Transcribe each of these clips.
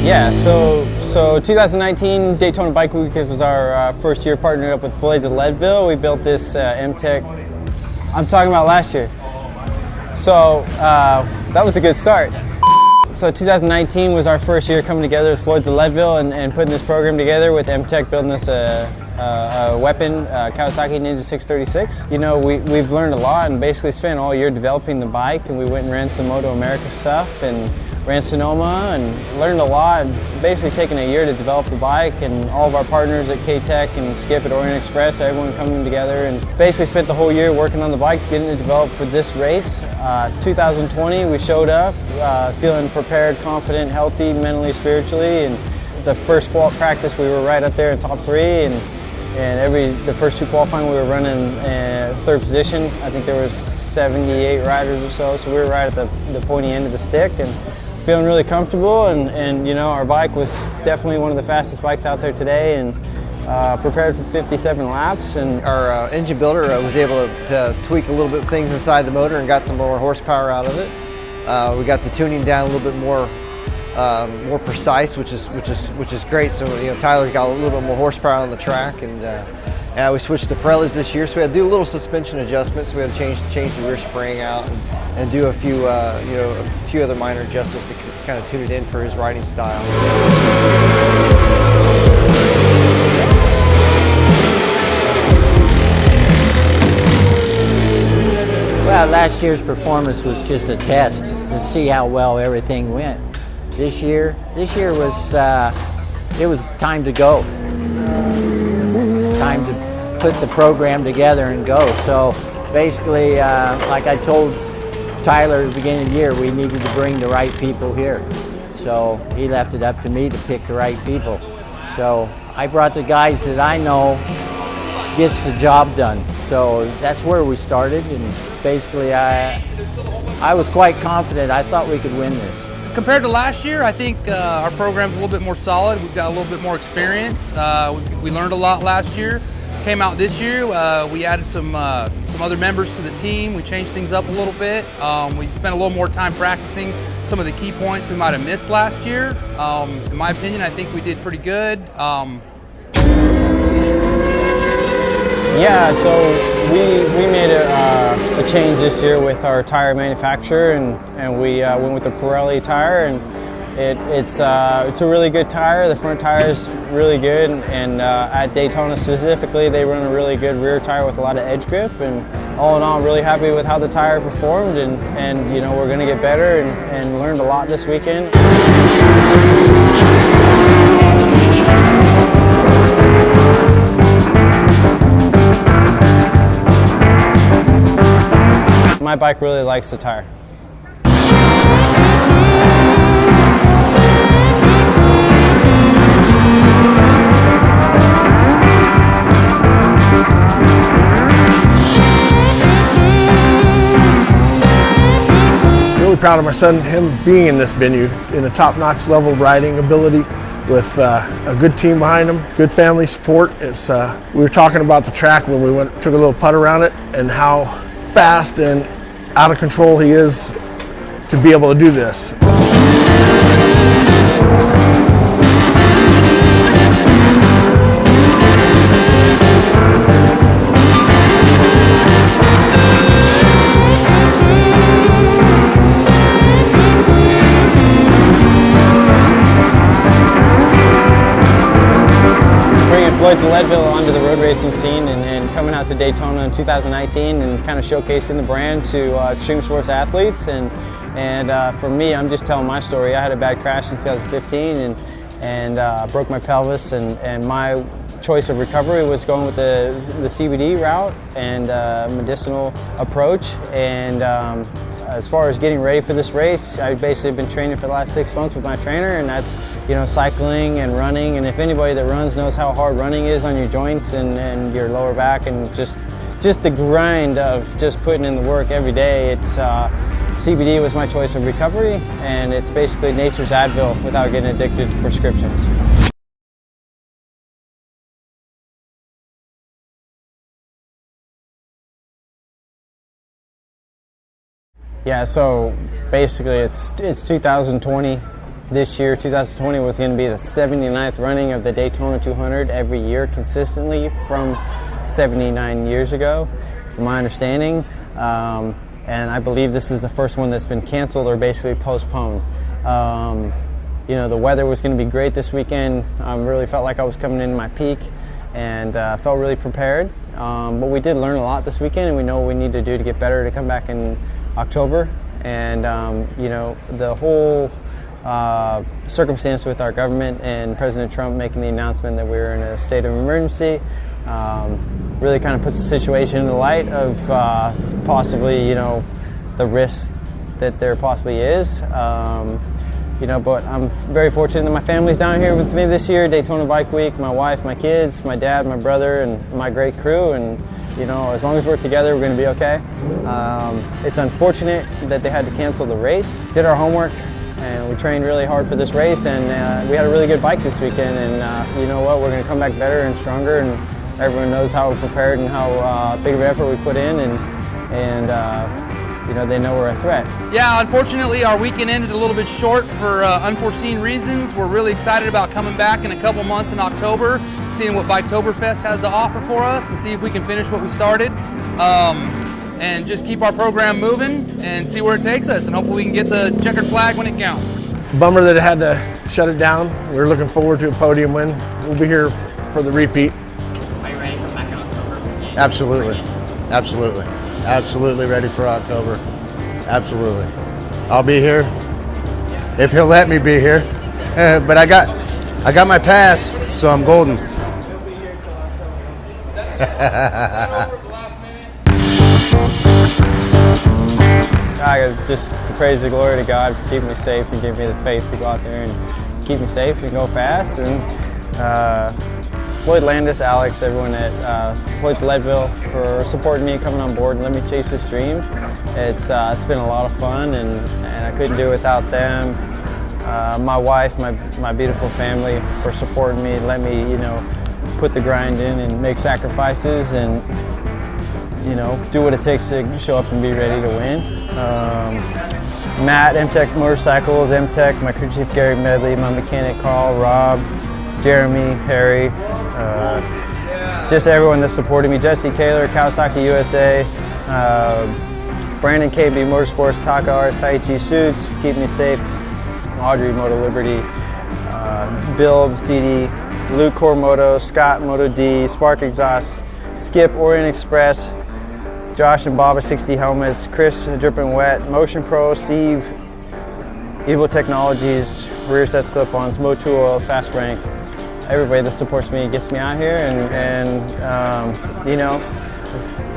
Yeah, so 2019 Daytona Bike Week was our first year partnered up with Floyd at Leadville. We built this M-Tech. I'm talking about last year. So that was a good start. So 2019 was our first year coming together with Floyd at Leadville and putting this program together with M-Tech building us a weapon, Kawasaki Ninja 636. You know, we've learned a lot and basically spent all year developing the bike, and we went and ran some Moto America stuff and ran Sonoma and learned a lot. Basically taken a year to develop the bike, and all of our partners at K-Tech and Skip at Orient Express, everyone coming together and basically spent the whole year working on the bike, getting it developed for this race. 2020 we showed up feeling prepared, confident, healthy, mentally, spiritually, and the first qual practice we were right up there in top 3, and the first 2 qualifying we were running 3rd position. I think there was 78 riders or so we were right at the pointy end of the stick and feeling really comfortable, and you know, our bike was definitely one of the fastest bikes out there today, and prepared for 57 laps. And our engine builder was able to tweak a little bit of things inside the motor and got some more horsepower out of it. We got the tuning down a little bit more precise, which is great. So you know, Tyler's got a little bit more horsepower on the track, and we switched to Pirellis this year, so we had to do a little suspension adjustments. We had to change the rear spring out and do a few other minor adjustments to kind of tune it in for his riding style. Well, last year's performance was just a test to see how well everything went. This year was it was time to go. Time to put the program together and go. So basically, like I told Tyler at the beginning of the year, we needed to bring the right people here. So he left it up to me to pick the right people. So I brought the guys that I know gets the job done. So that's where we started, and basically I was quite confident. I thought we could win this. Compared to last year, I think our program's a little bit more solid. We've got a little bit more experience. We learned a lot last year. Came out this year, we added some other members to the team. We changed things up a little bit. We spent a little more time practicing some of the key points we might have missed last year. In my opinion, I think we did pretty good. Yeah, so we made a change this year with our tire manufacturer, and we went with the Pirelli tire, and it's a really good tire. The front tire is really good, and at Daytona specifically, they run a really good rear tire with a lot of edge grip. And all in all, I'm really happy with how the tire performed, and you know, we're going to get better and learned a lot this weekend. My bike really likes the tire. Really proud of my son, him being in this venue, in a top-notch level riding ability with a good team behind him, good family support. We were talking about the track when we took a little putt around it, and how fast and out of control he is to be able to do this. Floyd to Leadville onto the road racing scene, and coming out to Daytona in 2019 and kind of showcasing the brand to extreme sports athletes. And for me, I'm just telling my story. I had a bad crash in 2015 and broke my pelvis, and my choice of recovery was going with the CBD route and medicinal approach. And as far as getting ready for this race, I've basically been training for the last 6 months with my trainer, and that's, you know, cycling and running. And if anybody that runs knows how hard running is on your joints and your lower back, and just the grind of just putting in the work every day. It's CBD was my choice of recovery, and it's basically nature's Advil without getting addicted to prescriptions. Yeah, so basically it's 2020. this year, 2020, was going to be the 79th running of the Daytona 200 every year consistently from 79 years ago, from my understanding. And I believe this is the first one that's been canceled or basically postponed. You know, the weather was going to be great this weekend. I really felt like I was coming into my peak and felt really prepared. But we did learn a lot this weekend, and we know what we need to do to get better to come back in October. And, you know, the whole circumstance with our government and President Trump making the announcement that we were in a state of emergency really kind of puts the situation in the light of possibly, you know, the risk that there possibly is. You know, but I'm very fortunate that my family's down here with me this year, Daytona Bike Week, my wife, my kids, my dad, my brother, and my great crew. And, you know, as long as we're together, we're going to be okay. It's unfortunate that they had to cancel the race. Did our homework, and we trained really hard for this race, and we had a really good bike this weekend. And you know what, we're going to come back better and stronger, and everyone knows how we're prepared and how big of an effort we put in, and you know, they know we're a threat. Yeah, unfortunately our weekend ended a little bit short for unforeseen reasons. We're really excited about coming back in a couple months in October, seeing what Biketoberfest has to offer for us, and see if we can finish what we started. And just keep our program moving and see where it takes us, and hopefully we can get the checkered flag when it counts. Bummer that it had to shut it down. We're looking forward to a podium win. We'll be here for the repeat. Are you ready to come back in October? Absolutely, absolutely, absolutely ready for October. Absolutely, I'll be here if he'll let me be here. But I got my pass, so I'm golden. I just praise the glory to God for keeping me safe and giving me the faith to go out there and keep me safe and go fast. And Floyd, Landis, Alex, everyone at Floyd Leadville for supporting me, coming on board and letting me chase this dream. It's been a lot of fun, and I couldn't do it without them. My wife, my beautiful family for supporting me, let me, you know, put the grind in and make sacrifices and, you know, do what it takes to show up and be ready to win. Matt, M-Tech Motorcycles, M-Tech, my crew chief Gary Medley, my mechanic Carl, Rob, Jeremy, Harry, just everyone that supported me, Jesse Kaler, Kawasaki USA, Brandon KB Motorsports, Taka Rs, Taichi Suits, keep me safe, Audrey Moto Liberty, Bill CD, Luke Core Moto, Scott Moto D, Spark Exhaust, Skip Orient Express, Josh and Bob at 60 Helmets, Chris Dripping Wet, Motion Pro, Steve, Evil Technologies, Rear Sets Clip-Ons, Mo2 Oils, Fast Rank, everybody that supports me gets me out here, and you know,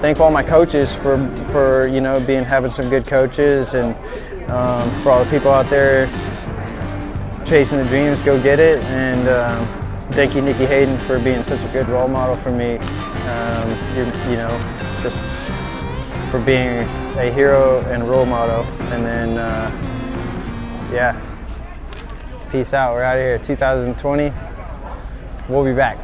thank all my coaches for you know having some good coaches, and for all the people out there chasing the dreams, go get it, and thank you, Nikki Hayden, for being such a good role model for me. You know, just for being a hero and role model. And then, yeah, peace out. We're out of here. 2020. We'll be back.